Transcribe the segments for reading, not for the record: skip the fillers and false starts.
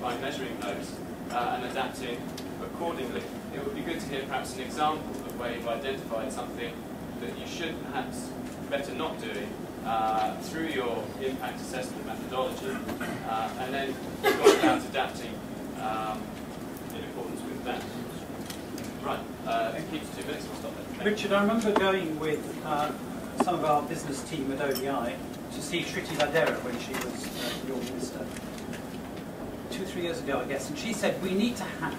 by measuring those and adapting accordingly. It would be good to hear perhaps an example of where you've identified something that you should perhaps better not doing through your impact assessment methodology, and then go about adapting in accordance with that. Right, keep to 2 minutes, we'll stop there. Richard, I remember going with some of our business team at ODI to see Shriti Vadera when she was your minister 2-3 years ago, I guess, and she said we need to have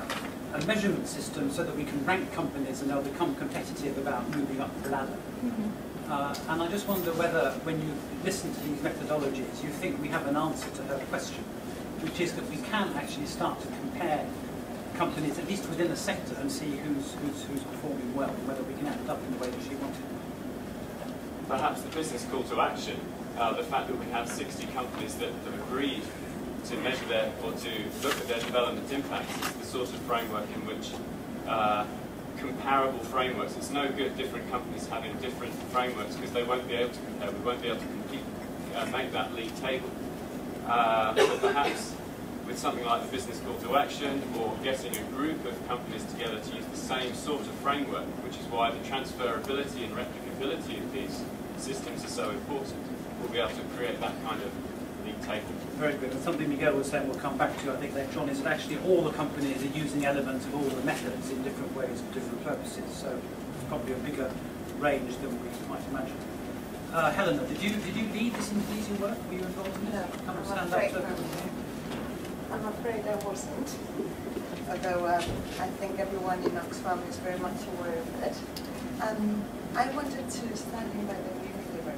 a measurement system so that we can rank companies and they'll become competitive about moving up the ladder. Mm-hmm. And I just wonder whether, when you listen to these methodologies, you think we have an answer to her question, which is that we can actually start to compare companies, at least within a sector, and see who's performing well, and whether we can add it up in the way that she wanted. Perhaps the business call to action, the fact that we have 60 companies that have agreed to measure their, or to look at their development impacts, is the sort of framework in which comparable frameworks, it's no good different companies having different frameworks because they won't be able to compare, we won't be able to compete, make that league table. But perhaps with something like the business call to action, or getting a group of companies together to use the same sort of framework, which is why the transferability and replicability of these systems are so important, we'll be able to create that kind of league table. Very good. And something Miguel was saying we'll come back to, I think, later on, is that actually all the companies are using elements of all the methods in different ways for different purposes. So it's probably a bigger range than we might imagine. Helena, did you lead this Indonesian work? Were you involved in it? No, Come and I'm stand up to I'm afraid I wasn't. Although I think everyone in Oxfam is very much aware of it. I wanted to, starting by the Unilever,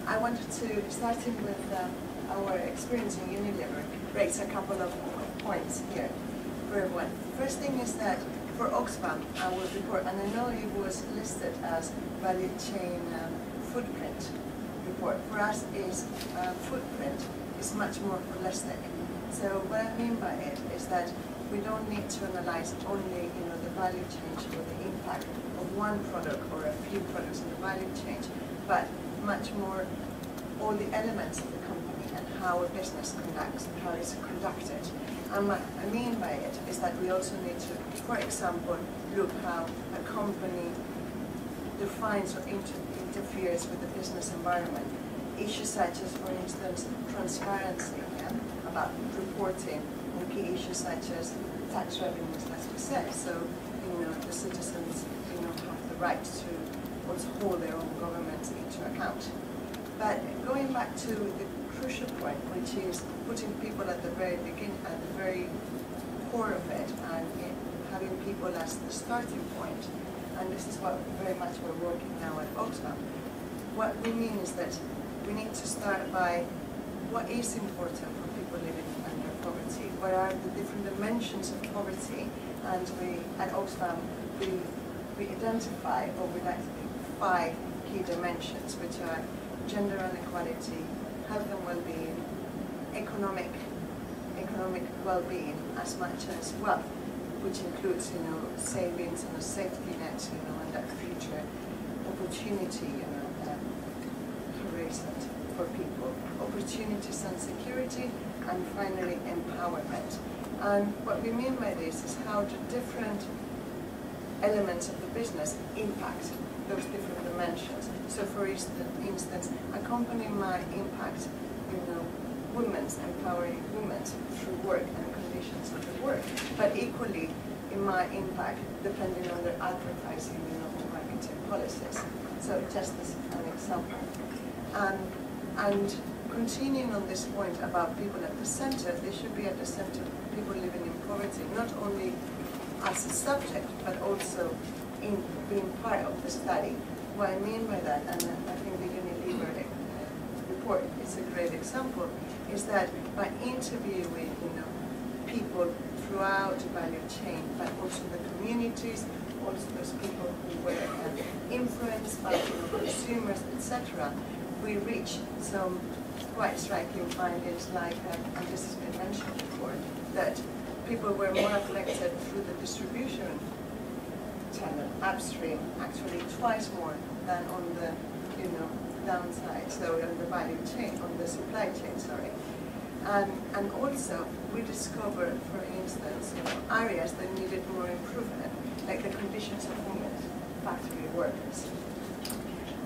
I wanted to, starting with our experience in Unilever, raise a couple of points here for everyone. First thing is that for Oxfam, our report, and I know it was listed as value chain footprint report. For us, is footprint is much more holistic. So what I mean by it is that we don't need to analyze only, the value chain or the impact of one product or a few products in the value chain, but much more all the elements of the company and how a business conducts, how it's conducted. And what I mean by it is that we also need to, for example, look how a company defines or interferes with the business environment. Issues such as, for instance, transparency, about reporting on key issues such as tax revenues, as we said. So, the citizens, have the right to also hold their own governments into account. But going back to the crucial point, which is putting people at the very beginning, at the very core of it, and having people as the starting point, and this is what very much we're working now at Oxfam. What we mean is that we need to start by what is important for people living under poverty, what are the different dimensions of poverty, and we, at Oxfam, we identify, or we like to think, 5 key dimensions, which are gender inequality, health and well-being, economic well-being, as much as wealth, which includes, savings and a safety net, and that future opportunity, harassment for people, opportunities and security, and finally empowerment. And what we mean by this is how the different elements of the business impact those different dimensions. So for instance, a company might impact, women's, empowering women through work and conditions of the work, but equally it might impact depending on their advertising, or marketing policies. So just as an example. And continuing on this point about people at the center, they should be at the center of people living in poverty, not only as a subject, but also in being part of the study. What I mean by that, and I think the Unilever report is a great example, is that by interviewing people throughout the value chain, but also the communities, also those people who were influenced by consumers, etc., we reach some quite striking findings like, and this has been mentioned before, that people were more affected through the distribution channel, upstream, actually twice more than on the downside, so on the value chain, on the supply chain, sorry. And also, we discovered, for instance, areas that needed more improvement, like the conditions of women factory workers.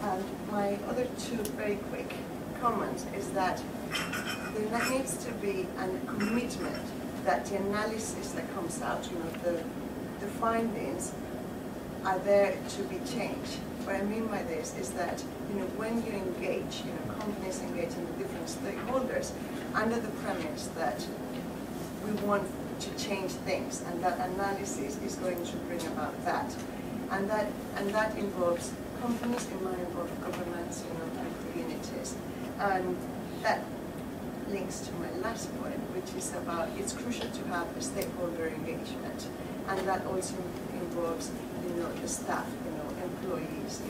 And my other two very quick comments is that there needs to be a commitment that the analysis that comes out, the findings are there to be changed. What I mean by this is that, when you engage, companies engage in the different stakeholders under the premise that we want to change things, and that analysis is going to bring about that. And that involves companies, it might involve governments, and communities. And that links to my last point, which is about it's crucial to have a stakeholder engagement, and that also involves the staff, employees,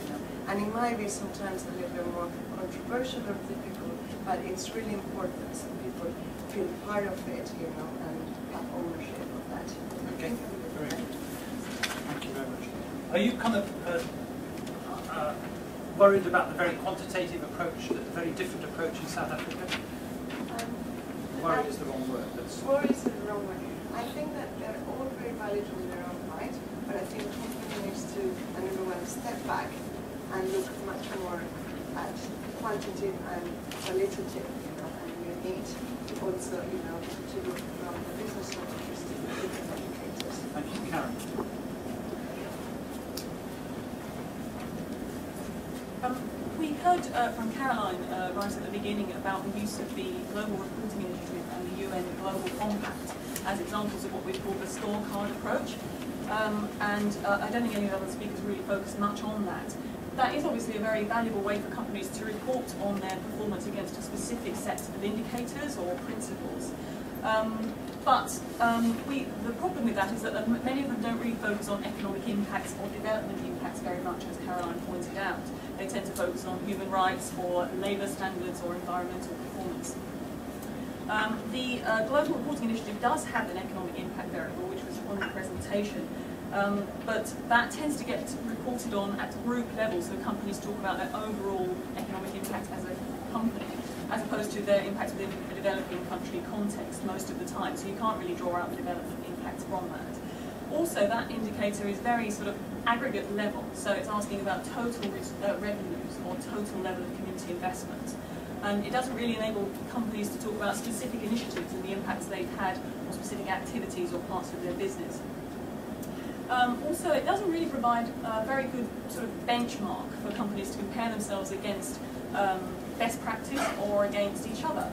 and it might be sometimes a little bit more controversial or difficult, but it's really important so people feel part of it, and have ownership of that. Okay, very good. Thank you very much. Are you kind of worried about the very quantitative approach, the very different approach in South Africa? Worry is the wrong word. Worry is the wrong word. I think that they're all very valid in their own right, but I think the company needs to, and everyone, step back and look much more at quantitative and qualitative, and you need also, to look from the business perspective to the different indicators. Thank you, Karen. We heard from Caroline right at the beginning about the use of the Global Reporting Initiative and the UN Global Compact as examples of what we call the scorecard approach. And I don't think any of the other speakers really focused much on that. That is obviously a very valuable way for companies to report on their performance against a specific set of indicators or principles. The problem with that is that many of them don't really focus on economic impacts or development impacts very much, as Caroline pointed out. They tend to focus on human rights or labour standards or environmental performance. The Global Reporting Initiative does have an economic impact variable, which was on the presentation, but that tends to get reported on at group level, so companies talk about their overall economic impact as a company, as opposed to their impact within a developing country context most of the time, so you can't really draw out the development impacts from that. Also, that indicator is very sort of aggregate level, so it's asking about total revenues or total level of community investment. And it doesn't really enable companies to talk about specific initiatives and the impacts they've had on specific activities or parts of their business. Also, it doesn't really provide a very good sort of benchmark for companies to compare themselves against best practice or against each other.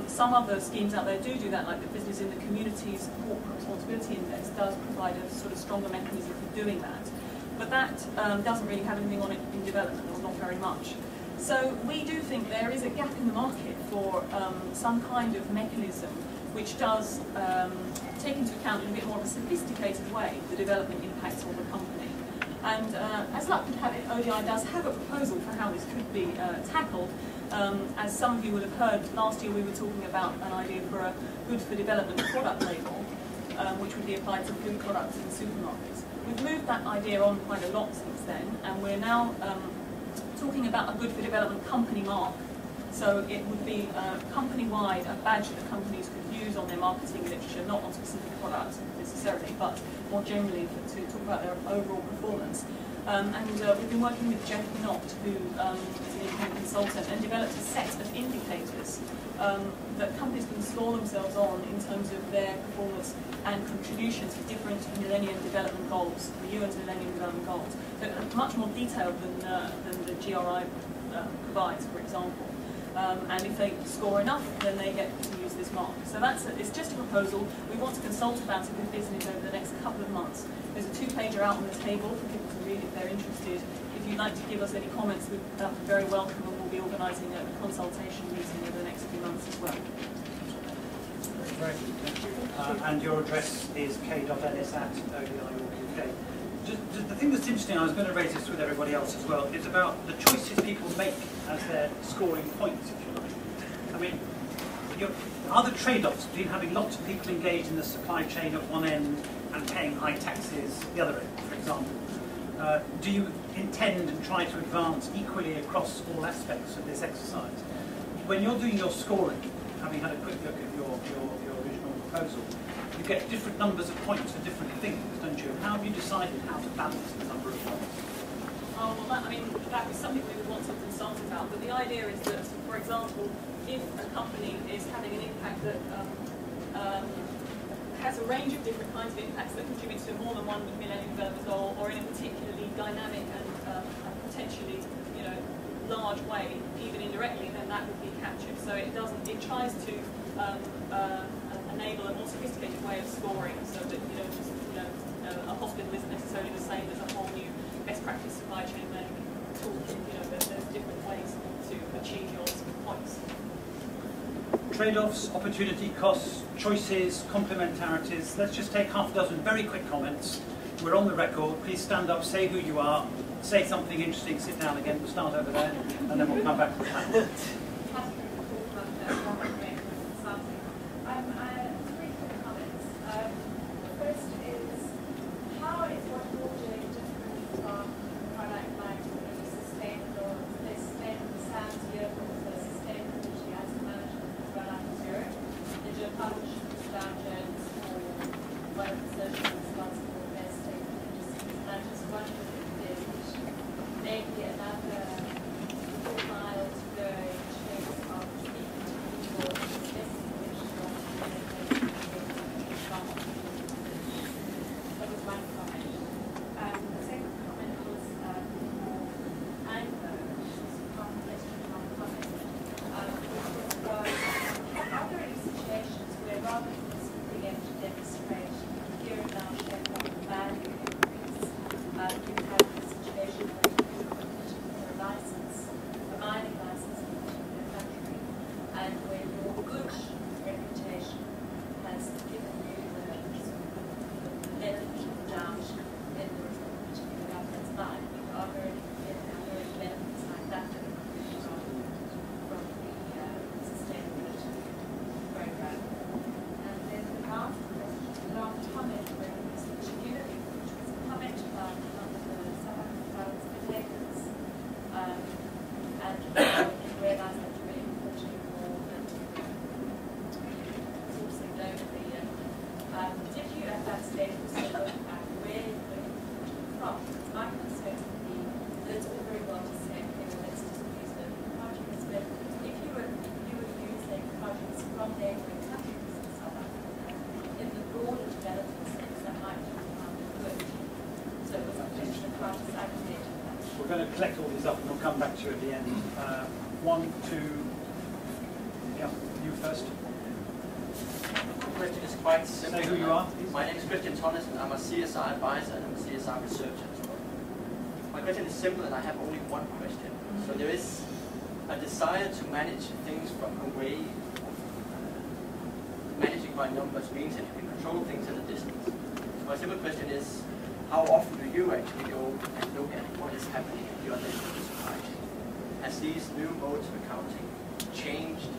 Some other schemes out there do that, like the Business in the Communities Corporate Responsibility Index does provide a sort of stronger mechanism for doing that. But that doesn't really have anything on it in development, or not very much. So we do think there is a gap in the market for some kind of mechanism which does take into account in a bit more of a sophisticated way the development impacts of the company. And as luck would have it, ODI does have a proposal for how this could be tackled. As some of you will have heard, last year we were talking about an idea for a good for development product label, which would be applied to food products in supermarkets. We've moved that idea on quite a lot since then, and we're now talking about a good for development company mark. So it would be company-wide, a badge that companies could use on their marketing literature, not on specific products necessarily, but more generally to talk about their overall performance. We've been working with Jeff Knott, who is an independent consultant, and developed a set of indicators that companies can score themselves on in terms of their performance and contribution to different Millennium Development Goals, the UN's Millennium Development Goals. They're much more detailed than the GRI provides, for example. And if they score enough, then they get to use this mark. So it's just a proposal. We want to consult about it with business over the next couple of months. There's a two-pager out on the table for people to read if they're interested. If you'd like to give us any comments, we'd be very welcome, and we'll be organising a consultation meeting over the next few months as well. Very good, thank you. And your address is k.ellis@odi.org.uk. The thing that's interesting, I was going to raise this with everybody else as well, is about the choices people make as their scoring points, if you like. I mean, are there trade-offs between having lots of people engaged in the supply chain at one end and paying high taxes the other end, for example? Do you intend and try to advance equally across all aspects of this exercise? When you're doing your scoring, having had a quick look at your original proposal, you get different numbers of points for different things, don't you? And how have you decided how to balance the number of points? Oh, well, that was something we would want to consult about. But the idea is that, for example, if a company is having an impact that has a range of different kinds of impacts that contribute to more than one Millennium Development Goal, or in a particularly dynamic and potentially, large way, even indirectly, then that would be captured. So it tries to enable a more sophisticated way of scoring, so that a hospital isn't necessarily the same as a whole new best practice supply chain management tool. There's different ways to achieve your points. Trade-offs, opportunity costs, choices, complementarities. Let's just take half a dozen very quick comments. We're on the record. Please stand up, say who you are, say something interesting, sit down again. We'll start over there, and then we'll come back to the panel. We're going to collect all these up and we'll come back to you at the end. One, two, yeah, you first. The question is quite simple. Say who you are, please. My name is Christian Thomas and I'm a CSR advisor and I'm a CSR researcher as well. My question is simple and I have only one question. So there is a desire to manage things from a way of managing by numbers means that you can control things at a distance. So my simple question is, how often do you actually go and look at what is happening in your national supply chain? Has these new modes of accounting changed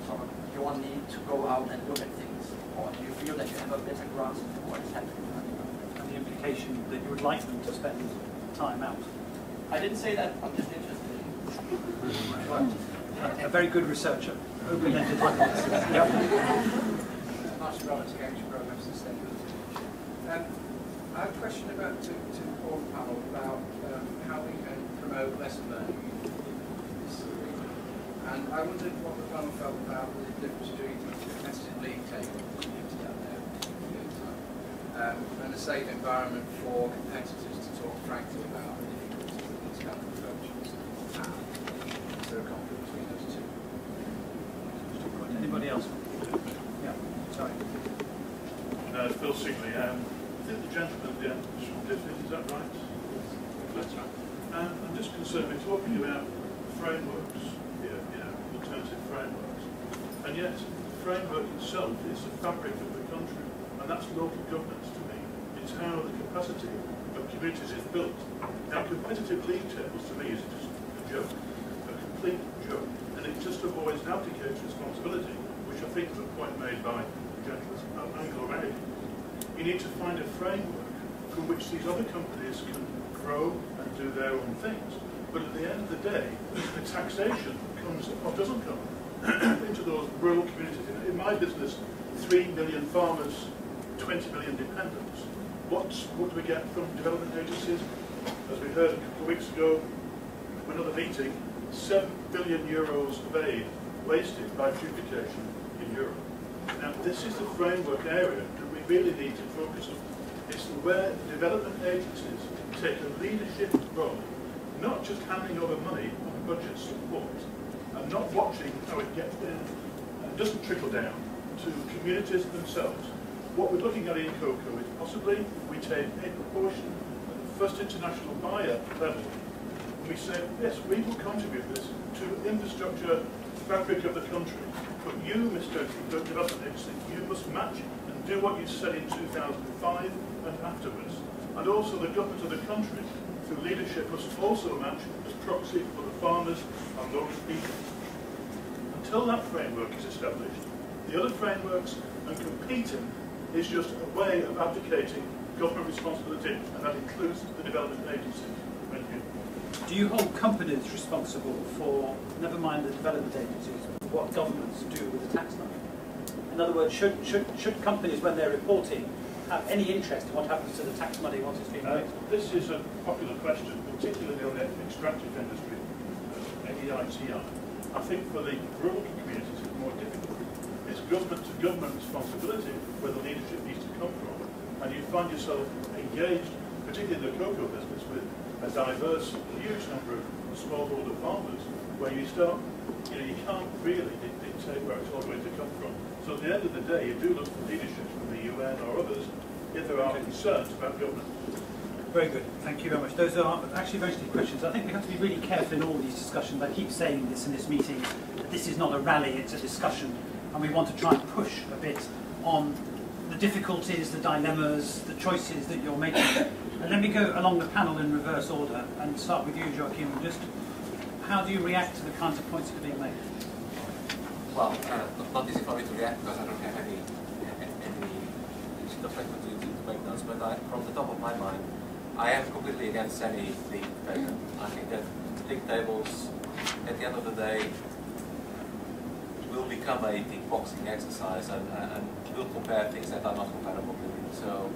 sort of your need to go out and look at things? Or do you feel that you have a better grasp of what is happening? And the implication that you would like them to spend time out. I didn't say that, I'm just interested in. A very good researcher. Open-ended hypothesis. Yep. Martin Roberts, Cambridge Programme Sustainability. I have a question about to the board panel about how we can promote lesson learning in this arena. And I wondered what the panel felt about the difference between a competitive league table, and a safe environment for competitors to talk frankly about the difficulties that these kind of approaches have. Is there a conflict between those two? Anybody else? Yeah, sorry. Phil Sigley. I think the gentleman at the end was from Diffit, is that right? That's right. I'm just concerned, we're talking about frameworks here, alternative frameworks, and yet the framework itself is the fabric of the country, and that's local governance to me. It's how the capacity of communities is built. Now, competitive league tables to me is just a joke, a complete joke, and it just avoids abdicated responsibility, which I think is a point made by the gentleman at Anglo American. You need to find a framework from which these other companies can grow and do their own things. But at the end of the day, the taxation comes or doesn't come into those rural communities. In my business, 3 million farmers, 20 million dependents. What do we get from development agencies? As we heard a couple of weeks ago, from another meeting, 7 billion euros of aid wasted by duplication in Europe. Now, this is the framework area that we really need to focus on. It's where the development agencies take a leadership role, not just handing over money on budget support, and not watching how it gets in and doesn't trickle down to communities themselves. What we're looking at in cocoa is possibly we take a proportion at the first international buyer level, and we say, yes, we will contribute this to infrastructure fabric of the country. But you, Mr. Development Agency, you must match and do what you said in 2005 and afterwards. And also the government of the country, through leadership, must also match as proxy for the farmers and local people. Until that framework is established, the other frameworks and competing is just a way of abdicating government responsibility, and that includes the development agency. Thank you. Do you hold companies responsible for, never mind the development agencies, what governments do with the tax money? In other words, should companies, when they're reporting, have any interest in what happens to the tax money once it's been raised? This is a popular question, particularly on the extractive industry, EITI. I think for the rural communities it's more difficult. It's government-to-government responsibility where the leadership needs to come from. And you find yourself engaged, particularly in the cocoa business, with a diverse, huge number of smallholder farmers, where you start, you can't really dictate where it's all going to come from. So at the end of the day, you do look for leadership from the UN or others if there are concerns about government. Very good. Thank you very much. Those are actually mostly questions. I think we have to be really careful in all these discussions. I keep saying this in this meeting, that this is not a rally, it's a discussion. And we want to try and push a bit on the difficulties, the dilemmas, the choices that you're making. And let me go along the panel in reverse order and start with you, Joachim. Just how do you react to the kinds of points that are being made? Well, not easy for me to react because I don't have any opportunity to make those, but from the top of my mind, I am completely against any league table. I think that league tables, at the end of the day, will become a tick boxing exercise and will compare things that are not comparable to it. So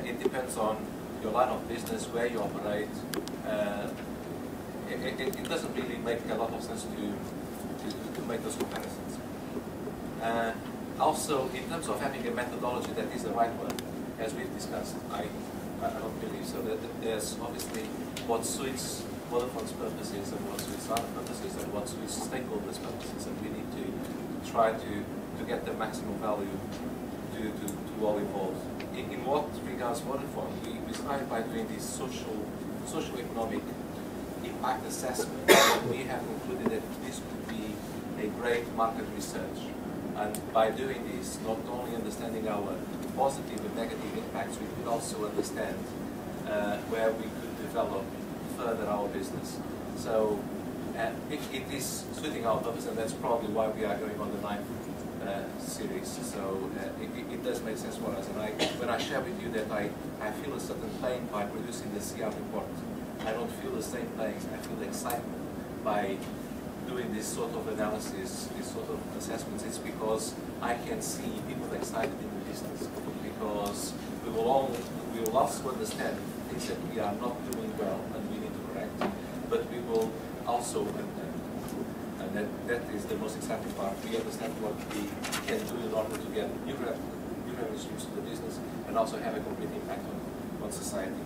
it depends on your line of business, where you operate. It doesn't really make a lot of sense to make those comparisons. Also, in terms of having a methodology that is the right one, as we've discussed, I don't believe so. That there's obviously what suits Vodafone's purposes and what suits other purposes and what suits stakeholders' purposes, and we need to try to get the maximum value to all involved. In what regards Vodafone, we started by doing this socio-economic impact assessment. We have concluded that this could be a great market research. And by doing this, not only understanding our positive and negative impacts, we could also understand where we could develop further our business. So it is suiting our purpose, and that's probably why we are going on the 9th series. So it does make sense for us. And when I share with you that I feel a certain pain by producing the CR report, I don't feel the same pain. I feel excitement by doing this sort of analysis, this sort of assessments. It's because I can see people excited in the business, because we will also understand things that we are not doing well and we need to correct, but we will also, and that is the most exciting part, we understand what we can do in order to get new revenue streams to the business and also have a complete impact on society.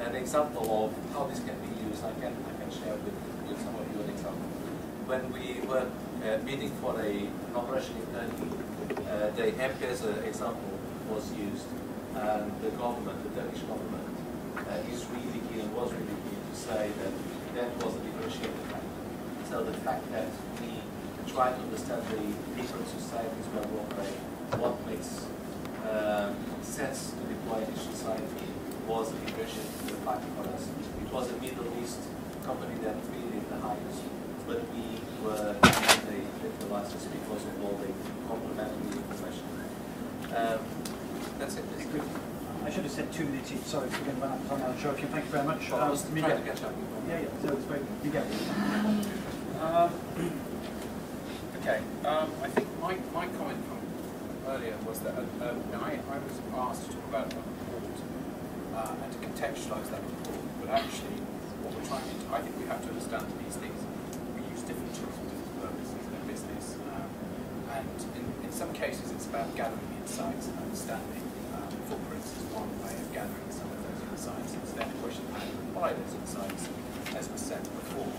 An example of how this can be used, I can share with some of you an example. When we were bidding for an operation in Turkey, the M-Pesa example was used, and the government, the Turkish government, is really keen and was really keen to say that that was a differentiating factor. So the fact that we try to understand the different societies where we operate, what makes sense to deploy in each society, was a differentiating factor for us. It was a Middle East company that really did the highest, but we were the license because of all the complementary information. That's it. Good. I should have said 2 minutes each. Sorry for getting run out of time now, Joachim. Thank you very much. I was trying to catch up. Yeah, so it's very good. You go. Okay, I think my comment from earlier was that I was asked to talk about a report and to contextualise that report, but actually what we're trying to do, I think we have to understand that these things, we use different tools for different purposes in our business, and in some cases it's about gathering insights and understanding. Footprints is one way of gathering some of those insights. It's then a question of how you apply those insights, as was said before.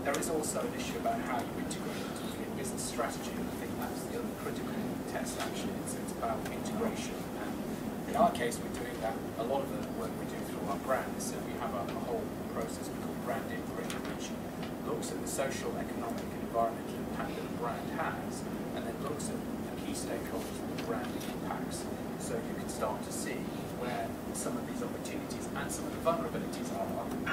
There is also an issue about how you integrate it in business strategy, and I think that's the other critical test actually. It's about integration. And in our case, we're doing that, a lot of the work we do through our brands, so we have a whole process we call brand imprint, which looks at the social, economic, and environmental impact that a brand has, and then looks at the key stakeholders that the brand impacts. So you can start to see where some of these opportunities and some of the vulnerabilities are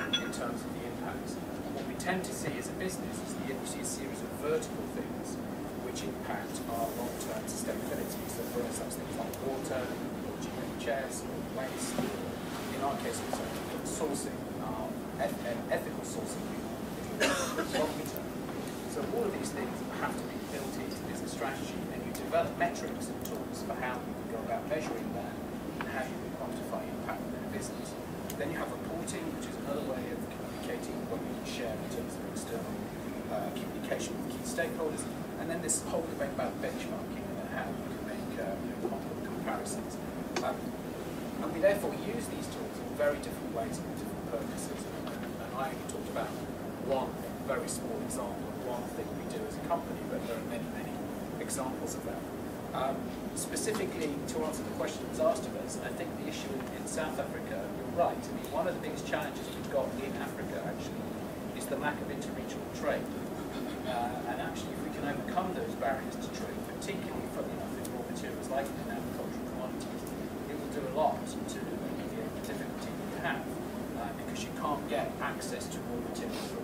in terms of the impacts. What we tend to see as a business is that we see a series of vertical things which impact our long-term sustainability. So for instance, things like water, or GHS, or waste, or in our case also sourcing, ethical sourcing, longer term. So all of these things have to be built into business strategy, and you develop metrics and tools for how you can go about measuring that and how you can quantify impact within a business. Then you have reporting, which is another way of communicating what you can share in terms of external communication with key stakeholders, and then this whole debate about benchmarking and how you can make comparisons. And we therefore use these tools in very different ways and different purposes. And I only talked about one very small example of one thing we do as a company, but there are many, many examples of that. Specifically, to answer the question that was asked of us, I think the issue in South Africa, you're right. I mean, one of the biggest challenges we've got in Africa, actually, is the lack of interregional trade. And actually, if we can overcome those barriers to trade, particularly for in raw materials like in agricultural commodities, it will do a lot to alleviate the difficulty that you have, because you can't get access to raw materials from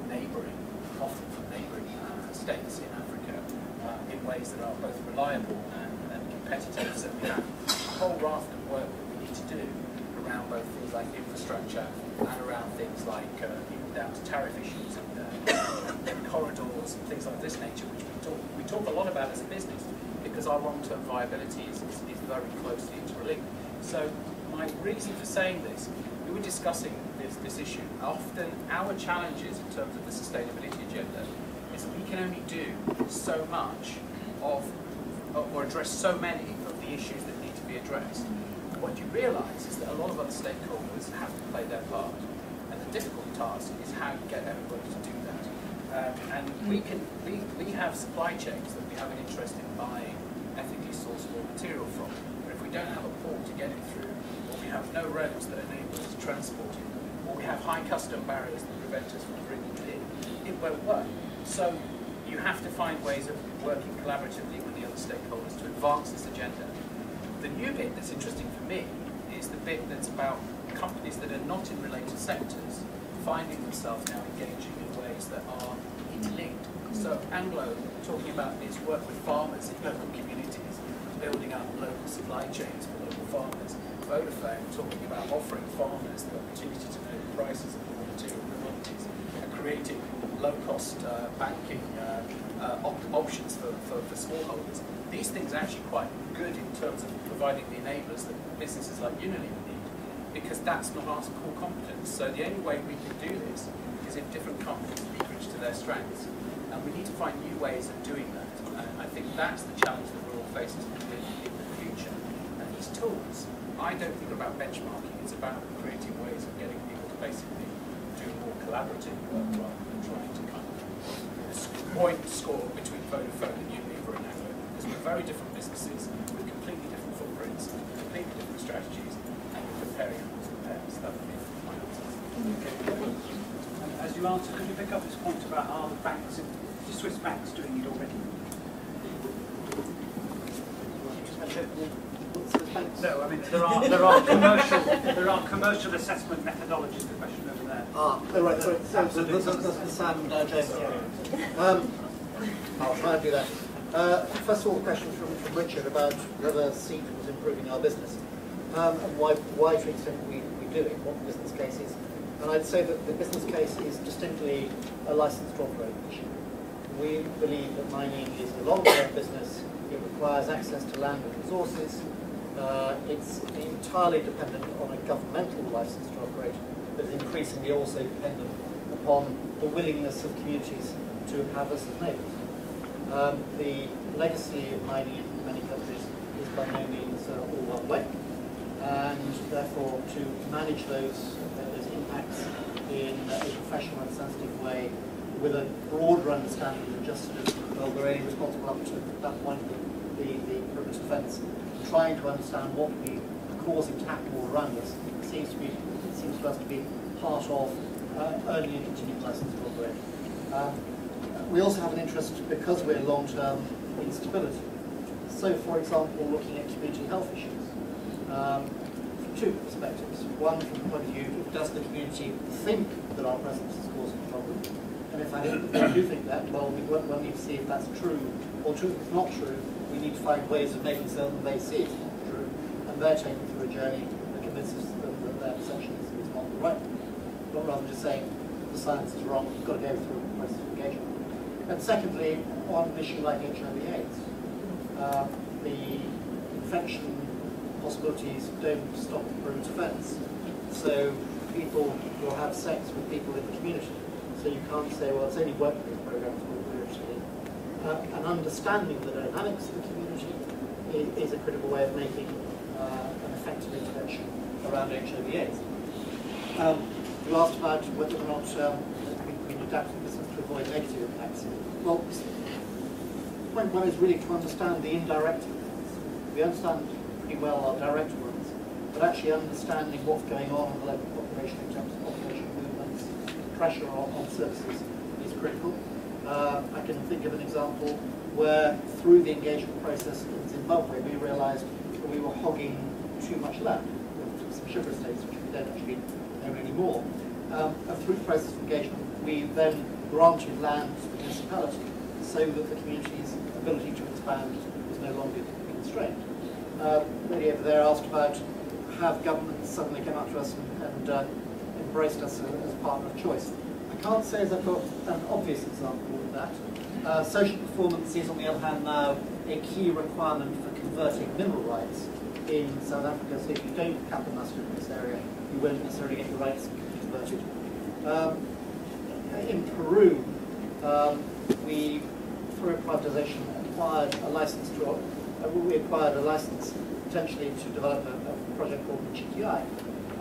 often from neighbouring states in Africa in ways that are both reliable and competitive. So we have a whole raft of work that we need to do around both things like infrastructure and around things like even down to tariff issues and corridors and things like this nature, which we talk a lot about as a business because our long-term viability is very closely interlinked. So my reason for saying this, we were discussing this issue. Often our challenges in terms of the sustainability agenda is that we can only do so much or address so many of the issues that need to be addressed. What you realise is that a lot of other stakeholders have to play their part, and the difficult task is how you get everybody to do that. And we have supply chains that we have an interest in buying ethically sourced raw material from, but if we don't have a port to get it through, or we have no roads that enable us to transport it, or we have high custom barriers that prevent us from bringing it in, it won't work. So you have to find ways of working collaboratively with the other stakeholders to advance this agenda. The new bit that's interesting for me is the bit that's about companies that are not in related sectors finding themselves now engaging in ways that are interlinked. So Anglo, talking about its work with farmers in local communities, building up local supply chains for local farmers. Vodafone talking about offering farmers the opportunity to know the prices of raw material commodities and creating low-cost banking options for smallholders. These things are actually quite good in terms of providing the enablers that businesses like Unilever need, because that's not our core competence. So the only way we can do this is if different companies leverage to their strengths. And we need to find new ways of doing that. And I think that's the challenge that we're all facing in the future. And these tools, I don't think about benchmarking. It's about creating ways of getting people to basically do more collaborative work rather than trying to kind of point score between Vodafone and Unilever and Anglo, because we're very different businesses with completely different footprints, completely different strategies, and we're comparing apples and pears. That would be my answer. Okay. As you answer, could you pick up this point about are the banks, the Swiss banks, doing it already? No, I mean there are commercial assessment methodologies. The question over there. Right. Sorry. So this is Sam James. I'll try and do that. First of all, a question from Richard about whether seed was improving our business, and why to the extent we do it, what the business case is. And I'd say that the business case is distinctly a license to operate issue. we believe that mining is a long-term business. It requires access to land and resources. It's entirely dependent on a governmental license to operate, but is increasingly also dependent upon the willingness of communities to have us as neighbours. The legacy of mining in many countries is by no means all one way, and therefore to manage those impacts in a professional and sensitive way with a broader understanding than just sort of, well, we're only responsible up to that point, the criminal offence, trying to understand what we are causing to happen all around us seems to us to be part of earning a continued license to operate. We also have an interest, because we're long-term, in stability. So, for example, looking at community health issues from two perspectives. One, from the point of view, does the community think that our presence is causing a problem? And if they do think that, well, we need to see if that's true, or if it's not true, we need to find ways of making certain they see it's true, and they're taken through a journey that convinces them that their perception is not the right one. Not rather than just saying the science is wrong, you've got to go through a process of engagement. And secondly, on an issue like HIV/AIDS, the infection possibilities don't stop at the perimeter fence. So people will have sex with people in the community. So you can't say, well, it's only workplace programs we're interested in. An understanding the dynamics of the community is a critical way of making an effective intervention around HIV/AIDS. You asked about whether or not we can adapt the business to avoid negative impacts. Well, point one is really to understand the indirect impacts. We understand pretty well our direct ones, but actually understanding what's going on in the local population in terms of population movements, pressure on services is critical. I can think of an example where, through the engagement process in Zimbabwe, we realised that we were hogging too much land, some sugar estates which we don't actually own anymore. And through the process of engagement, we then granted land to the municipality so that the community's ability to expand was no longer constrained. The lady over there asked about have governments suddenly come up to us and embraced us as a partner of choice. I can't say as I've got an obvious example of that. Social performance is, on the other hand, now a key requirement for converting mineral rights in South Africa. So if you don't cap the mustard in this area, you won't necessarily get your rights converted. In Peru, we, through privatisation, acquired a license potentially to develop a project called GTI.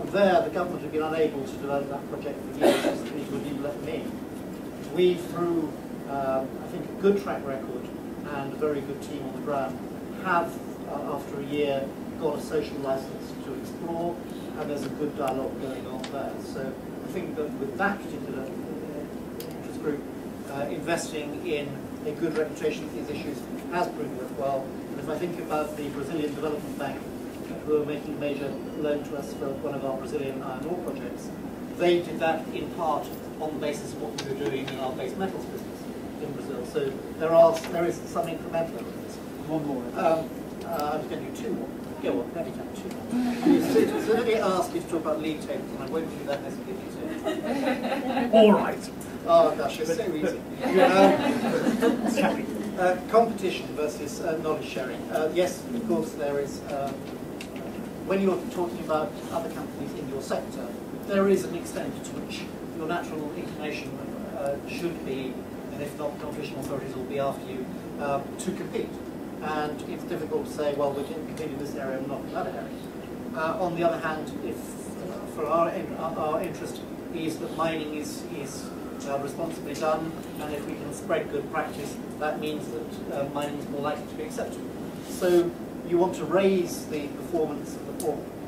And there, the government had been unable to develop that project for years, as it wouldn't even let them in. We, through, I think, a good track record and a very good team on the ground, have, after a year, got a social license to explore, and there's a good dialogue going on there. So I think that with that particular interest group, investing in a good reputation of these issues has proven worthwhile. And if I think about the Brazilian Development Bank, who are making a major loan to us for one of our Brazilian iron ore projects, they did that in part on the basis of what we were doing in our base metals business in Brazil. So there is some incremental evidence. One more. I was going to do two more. Go on, maybe two more. So let me ask you to talk about league tables, and I won't do that necessarily if you All right. Oh gosh, it's so easy. Competition versus knowledge sharing. Yes, of course, there is. When you're talking about other companies in your sector, there is an extent to which your natural inclination should be, and if not, competition authorities will be after you, to compete. And it's difficult to say, well, we can compete in this area and not in that area. On the other hand, if for our interest is that mining is responsibly done, and if we can spread good practice, that means that mining is more likely to be accepted. So you want to raise the performance of the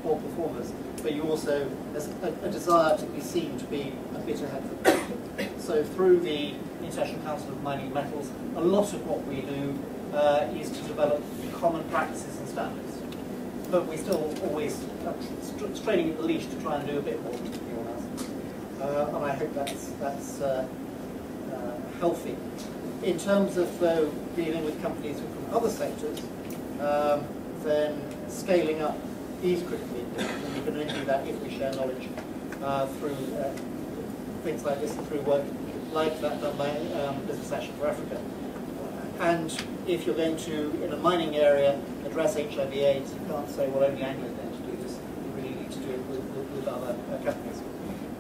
poor performers, but you also have a desire to be seen to be a bit ahead of the curve. So through the International Council of Mining and Metals, a lot of what we do is to develop common practices and standards. But we still always straining at the leash to try and do a bit more than anyone else. And I hope that's healthy. In terms of, though, dealing with companies from other sectors, then scaling up is critically important, and you can only do that if we share knowledge through things like this and through work like that done by Business Action for Africa. And if you're going to, in a mining area, address HIV/AIDS, you can't say, well, only Anglo is going to do this. You really need to do it with other companies.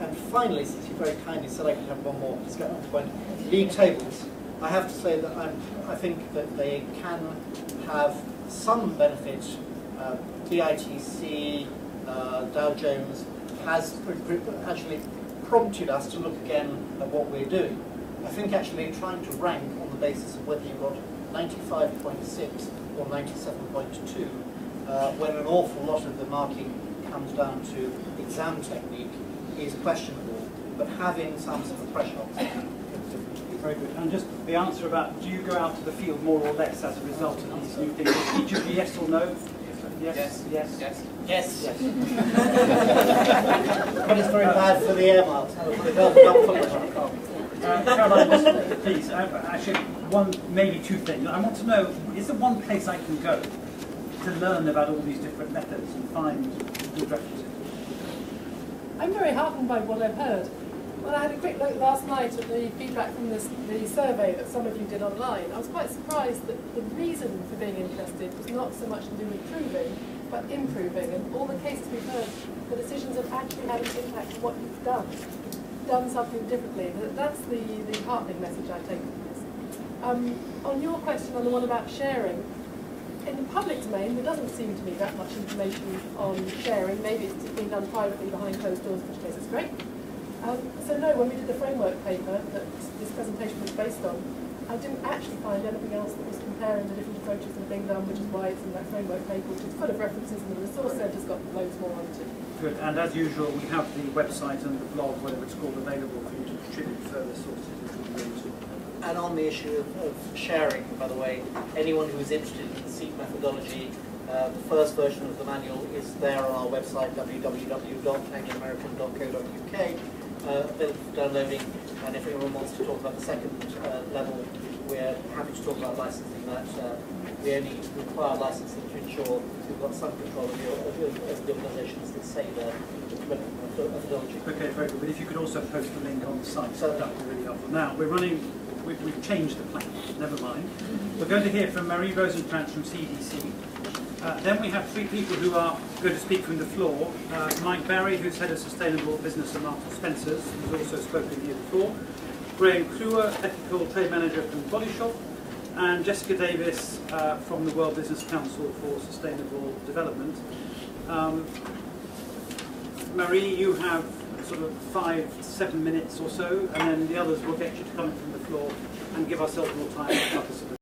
And finally, since you very kindly said I could have one more discussion point, league tables. I have to say that I think that they can have some benefit. DITC, Dow Jones has actually prompted us to look again at what we're doing. I think actually trying to rank on the basis of whether you've got 95.6 or 97.2, when an awful lot of the marking comes down to exam technique, is questionable, but having some sort of thresholds. Very good. And just the answer about, do you go out to the field more or less as a result of these new things? Each of you, yes or no? Yes. Yes. Yes. Yes. Yes. But it's very bad for the air miles. Caroline, just please, actually, one, maybe two things. I want to know, is there one place I can go to learn about all these different methods and find good references? I'm very heartened by what I've heard. When I had a quick look last night at the feedback from the survey that some of you did online, I was quite surprised that the reason for being interested was not so much to do with proving, but improving. And all the cases we've heard, the decisions have actually had an impact on what you've done something differently. That's the heartening message I take from this. On your question, on the one about sharing, in the public domain, there doesn't seem to be that much information on sharing. Maybe it's being done privately behind closed doors, in which case it's great. So no, when we did the framework paper that this presentation was based on, I didn't actually find anything else that was comparing the different approaches that are being done, which is why it's in that framework paper, which is full of references, and the resource centre's got loads more on it. Good, and as usual, we have the website and the blog, whatever it's called, available for you to contribute further sources if you want to. And on the issue of sharing, by the way, anyone who is interested in the SEEK methodology, the first version of the manual is there on our website, www.angloamerican.co.uk. Available for downloading, and if anyone wants to talk about the second level, we're happy to talk about licensing that. We only require licensing to ensure we've got some control of the organisations that say their methodology. Okay, very good. But if you could also post the link on the site, so that would be really helpful. Now, we've changed the plan, never mind. We're going to hear from Marie Rosenkrantz from CDC. Then we have three people who are going to speak from the floor. Mike Barry, who's Head of Sustainable Business at Marks & Spencer's, who's also spoken here before. Graham Kluwer, Ethical Trade Manager from Body Shop. And Jessica Davis from the World Business Council for Sustainable Development. Marie, you have sort of 5 to 7 minutes or so, and then the others will get you to come from the floor and give ourselves more time to participate.